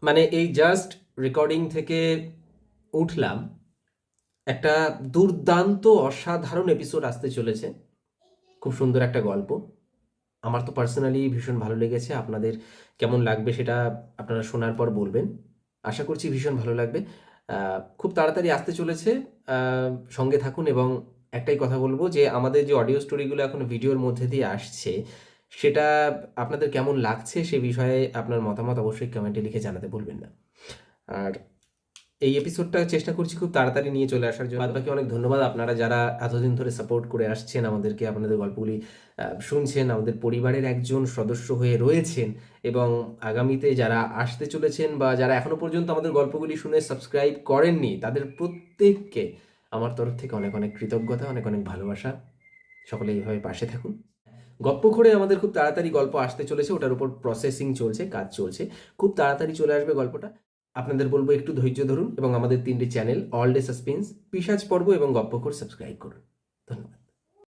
মানে এই just recording থেকে উঠলাম, একটা দুর্দান্ত অসাধারণ এপিসোড আসতে চলেছে। খুব সুন্দর একটা গল্প। আমার তো পার্সোনালি ভীষণ ভালো লেগেছে। আপনাদের কেমন লাগবে সেটা আপনারা শোনার পর বলবেন। আশা করছি ভীষণ ভালো লাগবে। খুব তাড়াতাড়ি আসতে চলেছে। সঙ্গে থাকুন এবং একটাই কথা বলবো যে আমাদের যে অডিও স্টোরিগুলো এখন ভিডিওর মধ্যে দিয়ে আসছে, সেটা আপনাদের কেমন লাগছে সে বিষয়ে আপনার মতামত অবশ্যই কমেন্টে লিখে জানাতে ভুলবেন না। আর এই এপিসোডটা চেষ্টা করছি খুব তাড়াতাড়ি নিয়ে চলে আসার জন্য। বাদবাকি অনেক ধন্যবাদ আপনারা যারা এতদিন ধরে সাপোর্ট করে আসছেন আমাদেরকে, আপনাদের গল্পগুলি শুনছেন, আমাদের পরিবারের একজন সদস্য হয়ে রয়েছেন এবং আগামীতে যারা আসতে চলেছেন বা যারা এখনো পর্যন্ত আমাদের গল্পগুলি শুনে সাবস্ক্রাইব করেননি, তাদের প্রত্যেককে আমার তরফ থেকে অনেক অনেক কৃতজ্ঞতা, অনেক অনেক ভালোবাসা। সকলে এইভাবে পাশে থাকুন। গপ্প করে আমাদের খুব তাড়াতাড়ি গল্প আসতে চলেছে, ওটার উপর প্রসেসিং চলছে, কাজ চলছে। খুব তাড়াতাড়ি চলে আসবে গল্পটা। আপনাদের বলবো একটু ধৈর্য ধরুন এবং আমাদের 3টি চ্যানেল অল ডে সাসপেন্স, পিশাচ পর্ব এবং গপ্পখোর সাবস্ক্রাইব করুন।